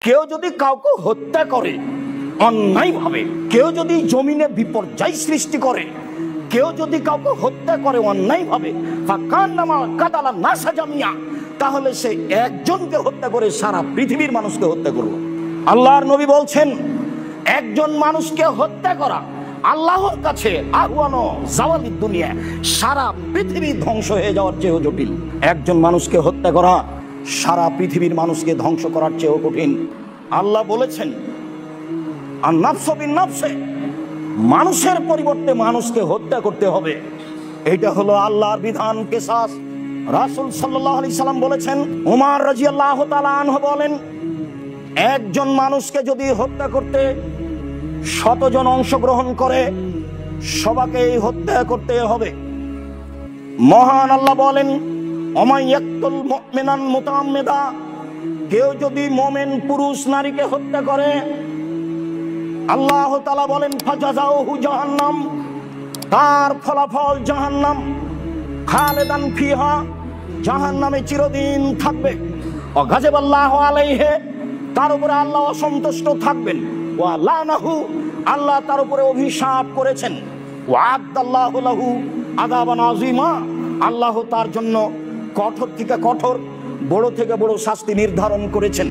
কেউ যদি কাউকে হত্যা করে অন্যায়ভাবে, কেউ যদি জমিনে বিপর্যয় সৃষ্টি করে, কেউ যদি কাউকে হত্যা করে অন্যায়ভাবে, তাহলে সে একজনকে হত্যা করে সারা পৃথিবীর মানুষকে হত্যা করলো। আল্লাহর নবী বলছেন, একজন মানুষকে হত্যা করা আল্লাহর কাছে আহওয়ানো জাওয়ালিদ দুনিয়া, সারা পৃথিবী ধ্বংস হয়ে যাওয়ার চেয়েও জটিল। একজন মানুষকে হত্যা করা সারা পৃথিবীর মানুষকে ধ্বংস করার চেয়েও কঠিন। আল্লাহ বলেছেন, আর নাফসু বিন নাফসে, মানুষের পরিবর্তে মানুষকে হত্যা করতে হবে। এটা হলো আল্লাহর বিধান, কিসাস। রাসূল সাল্লাল্লাহু আলাইহি সাল্লাম বলেছেন, ওমর রাদিয়াল্লাহু তাআলা আনহু বলেন, একজন মানুষকে যদি হত্যা করতে 100 জন অংশগ্রহণ করে, সবাইকেই হত্যা করতে হবে। মহান আল্লাহ বলেন, ওমান ইয়াকতুল মুমিনান মুতাআম্মিদা, কেউ যদি মুমিন পুরুষ নারীকে হত্যা করে, আল্লাহ তাআলা বলেন, ফাজাযাউহু জাহান্নাম, তার ফলাফল জাহান্নাম, খালিদান ফিহা, জাহান্নামে চিরদিন থাকবে। ও গাযিবাল্লাহু আলাইহি, তার উপরে আল্লাহ অসন্তুষ্ট থাকবেন। ওয়া লানাহু, আল্লাহ তার উপরে অভিশাপ করেছেন। ওয়া আদাল্লাহু লাহু আযাবান আযীমা, আল্লাহ তার জন্য কঠোর থেকে কঠোর, বড় থেকে বড় শাস্তি নির্ধারণ করেছেন।